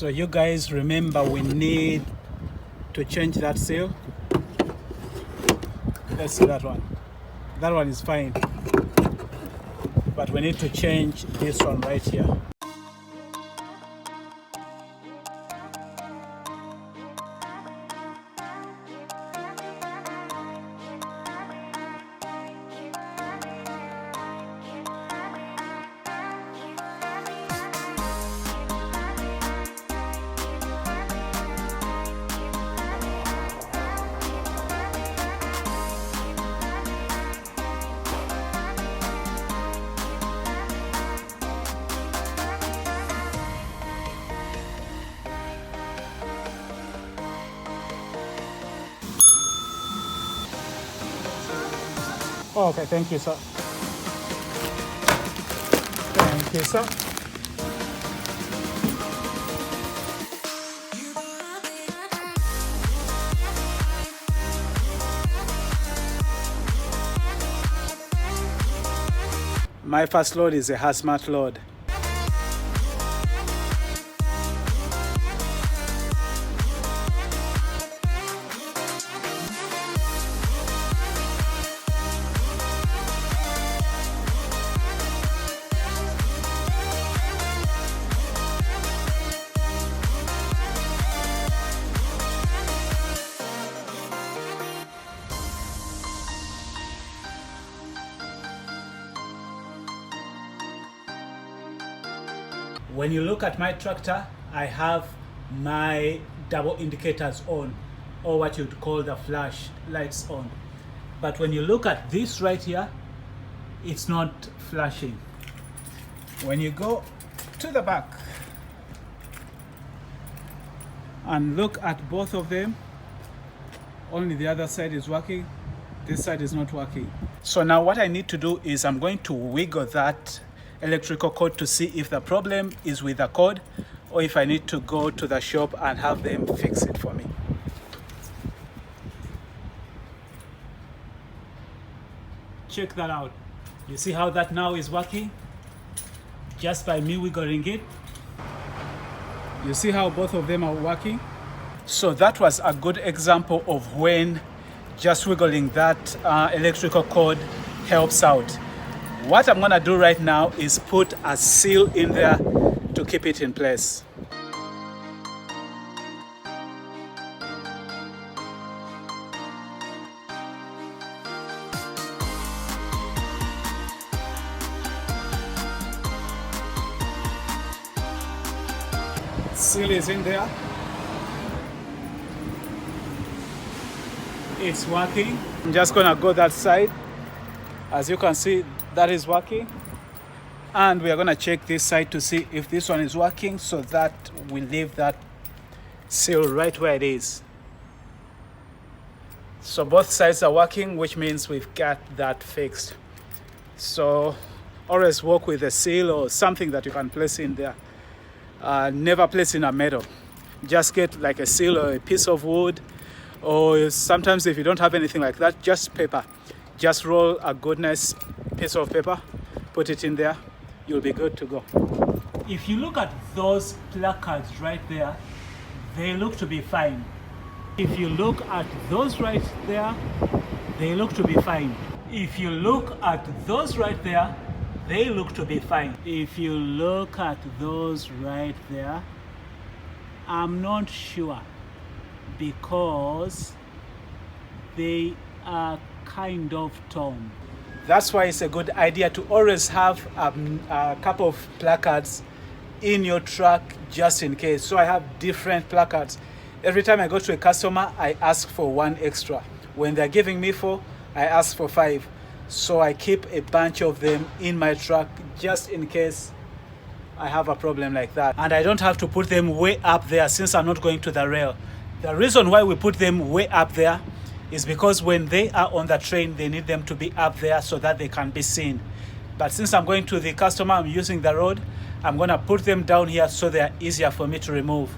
So you guys remember we need to change that seal. Let's see that one. That one is fine. But we need to change this one right here. Oh, okay, thank you, sir. Thank you, sir. My first load is a hazmat load. When you look at my tractor, I have my double indicators on, or what you'd call the flash lights on. But when you look at this right here, it's not flashing. When you go to the back and look at both of them, only the other side is working, this side is not working. So now what I need to do is I'm going to wiggle that electrical cord to see if the problem is with the cord or if I need to go to the shop and have them fix it for me. Check that out. You see how that now is working? Just by me wiggling it. You see how both of them are working? So that was a good example of when just wiggling that electrical cord helps out. What I'm gonna do right now is put a seal in there to keep it in place. Seal is in there. It's working. I'm just gonna go that side. As you can see, that is working. And we are gonna check this side to see if this one is working, so that we leave that seal right where it is. So both sides are working, which means we've got that fixed. So always work with a seal or something that you can place in there. Never place in a metal. Just get like a seal or a piece of wood, or sometimes if you don't have anything like that, just paper. Just roll a goodness piece of paper, put it in there, you'll be good to go. If you look at those placards right there, they look to be fine. If you look at those right there, they look to be fine. If you look at those right there, they look to be fine. If you look at those right there, I'm not sure, because they are kind of torn. That's why it's a good idea to always have a couple of placards in your truck just in case. So I have different placards. Every time I go to a customer, I ask for one extra. When they're giving me 4, I ask for 5. So I keep a bunch of them in my truck just in case I have a problem like that. And I don't have to put them way up there since I'm not going to the rail. The reason why we put them way up there is because when they are on the train, they need them to be up there so that they can be seen. But since I'm going to the customer, I'm using the road, I'm gonna put them down here so they're easier for me to remove.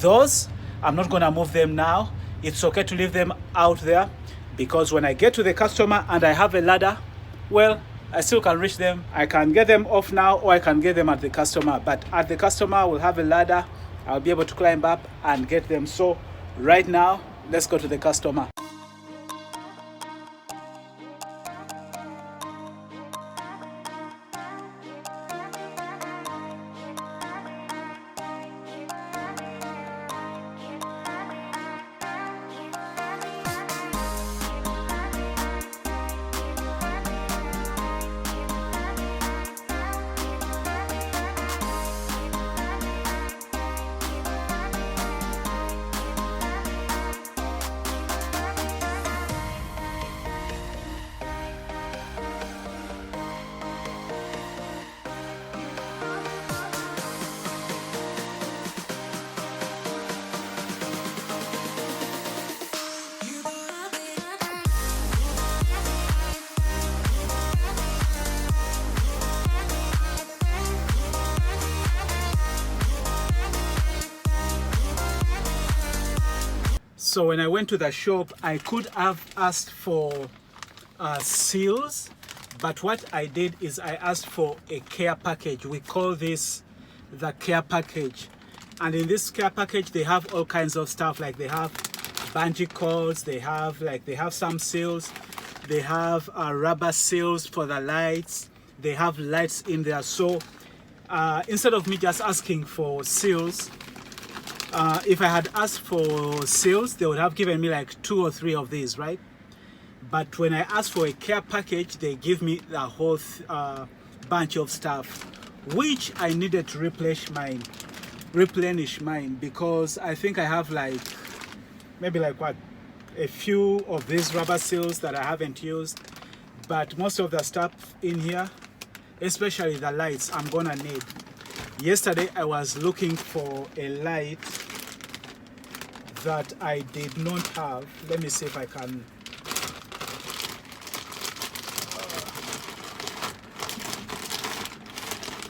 Those, I'm not gonna move them now. It's okay to leave them out there, because when I get to the customer and I have a ladder, well, I still can reach them. I can get them off now, or I can get them at the customer. But at the customer, we'll have a ladder I'll be able to climb up and get them. So right now, let's go to the customer. So when I went to the shop, I could have asked for seals, but what I did is I asked for a care package. We call this the care package. And in this care package, they have all kinds of stuff. Like they have bungee cords, they have some seals, they have rubber seals for the lights, they have lights in there. So instead of me just asking for seals, if I had asked for seals, they would have given me like 2 or 3 of these, right? But when I asked for a care package, they give me the whole bunch of stuff, which I needed to replenish mine, because I think I have like maybe like a few of these rubber seals that I haven't used, but most of the stuff in here, especially the lights, I'm gonna need. Yesterday I was looking for a light that I did not have. Let me see if I can.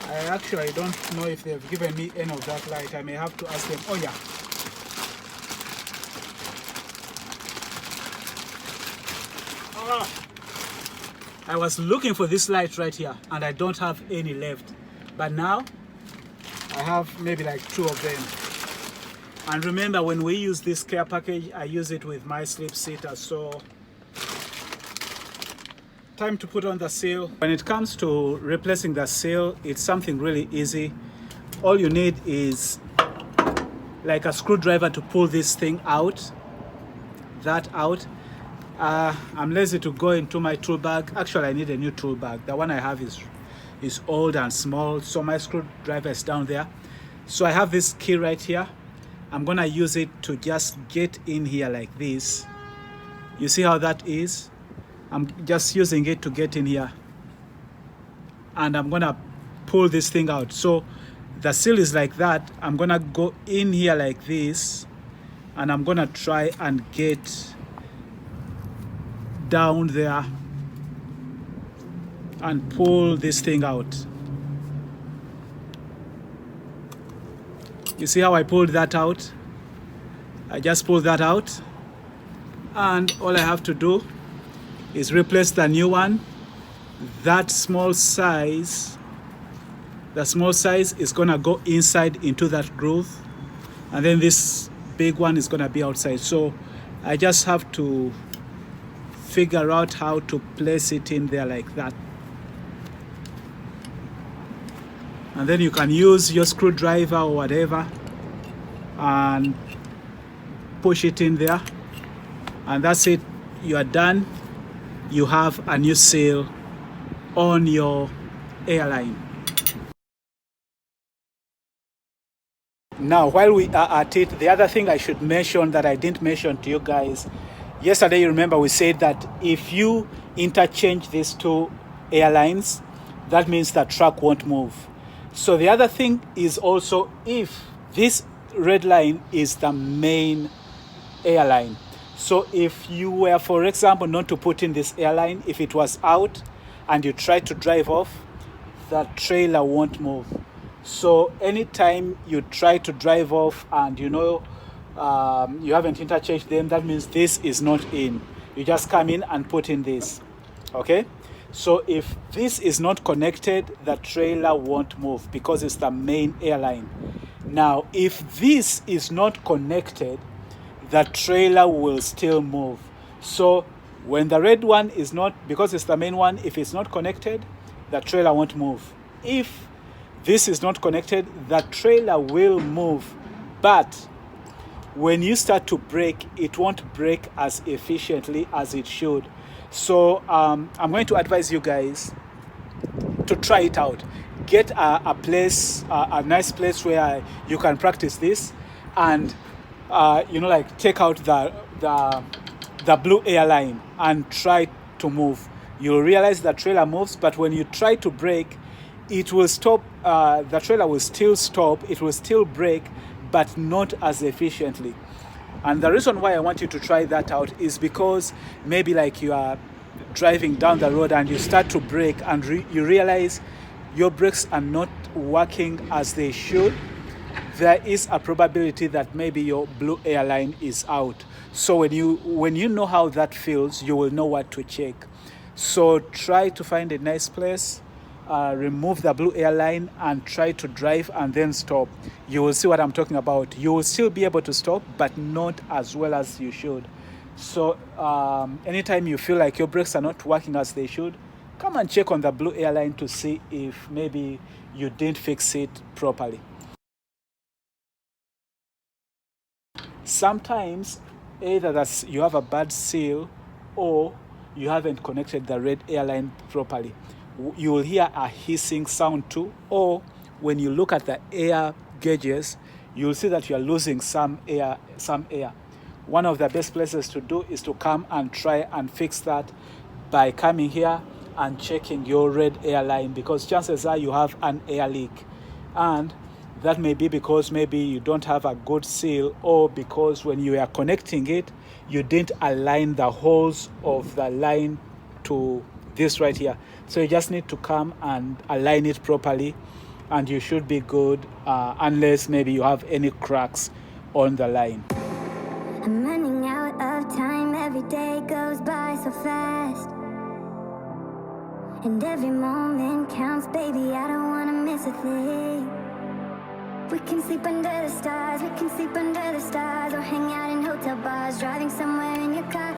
I actually don't know if they've given me any of that light. I may have to ask them. Oh yeah. I was looking for this light right here and I don't have any left. But now I have maybe like 2 of them. And remember, when we use this care package, I use it with my sleep sitter. So time to put on the seal. When it comes to replacing the seal, it's something really easy. All you need is like a screwdriver to pull this thing out, I'm lazy to go into my tool bag. Actually, I need a new tool bag. The one I have is old and small, so my screwdriver is down there. So I have this key right here. I'm gonna use it to just get in here like this. You see how that is? I'm just using it to get in here, and I'm gonna pull this thing out. So the seal is like that. I'm gonna go in here like this, and I'm gonna try and get down there and pull this thing out. You see how I pulled that out? I just pulled that out, and all I have to do is replace the new one. That small size, the small size is gonna go inside into that groove, and then this big one is gonna be outside. So I just have to figure out how to place it in there like that. And then you can use your screwdriver or whatever and push it in there, and that's it. You are done. You have a new seal on your airline. Now, while we are at it, the other thing I should mention that I didn't mention to you guys, yesterday, you remember we said that if you interchange these 2 airlines, that means the truck won't move. So the other thing is also, if this red line is the main airline, so if you were, for example, not to put in this airline, if it was out and you try to drive off, the trailer won't move. So anytime you try to drive off and you haven't interchanged them, that means this is not in. You just come in and put in this. Okay? So if this is not connected, the trailer won't move because it's the main airline. Now, if this is not connected, the trailer will still move. So when the red one is not, because it's the main one, if it's not connected, the trailer won't move. If this is not connected, the trailer will move. But when you start to brake, it won't brake as efficiently as it should. So I'm going to advise you guys to try it out. Get a place, a nice place where you can practice this, and like take out the blue airline and try to move. You'll realize the trailer moves, but when you try to brake, it will stop. The trailer will still stop. It will still brake, but not as efficiently. And the reason why I want you to try that out is because maybe like you are driving down the road and you start to brake and you realize your brakes are not working as they should. There is a probability that maybe your blue airline is out. So when you know how that feels, you will know what to check. So try to find a nice place, remove the blue airline and try to drive and then stop. You will see what I'm talking about. You will still be able to stop, but not as well as you should. So anytime you feel like your brakes are not working as they should, come and check on the blue airline to see if maybe you didn't fix it properly. Sometimes either that you have a bad seal or you haven't connected the red airline properly. You will hear a hissing sound too, or when you look at the air gauges, you'll see that you're losing some air. One of the best places to do is to come and try and fix that by coming here and checking your red airline, because chances are you have an air leak, and that may be because maybe you don't have a good seal, or because when you are connecting it, you didn't align the holes of the line to this right here. So you just need to come and align it properly, and you should be good, unless maybe you have any cracks on the line. I'm running out of time, every day goes by so fast, and every moment counts, baby, I don't wanna miss a thing. We can sleep under the stars, we can sleep under the stars, or hang out in hotel bars, driving somewhere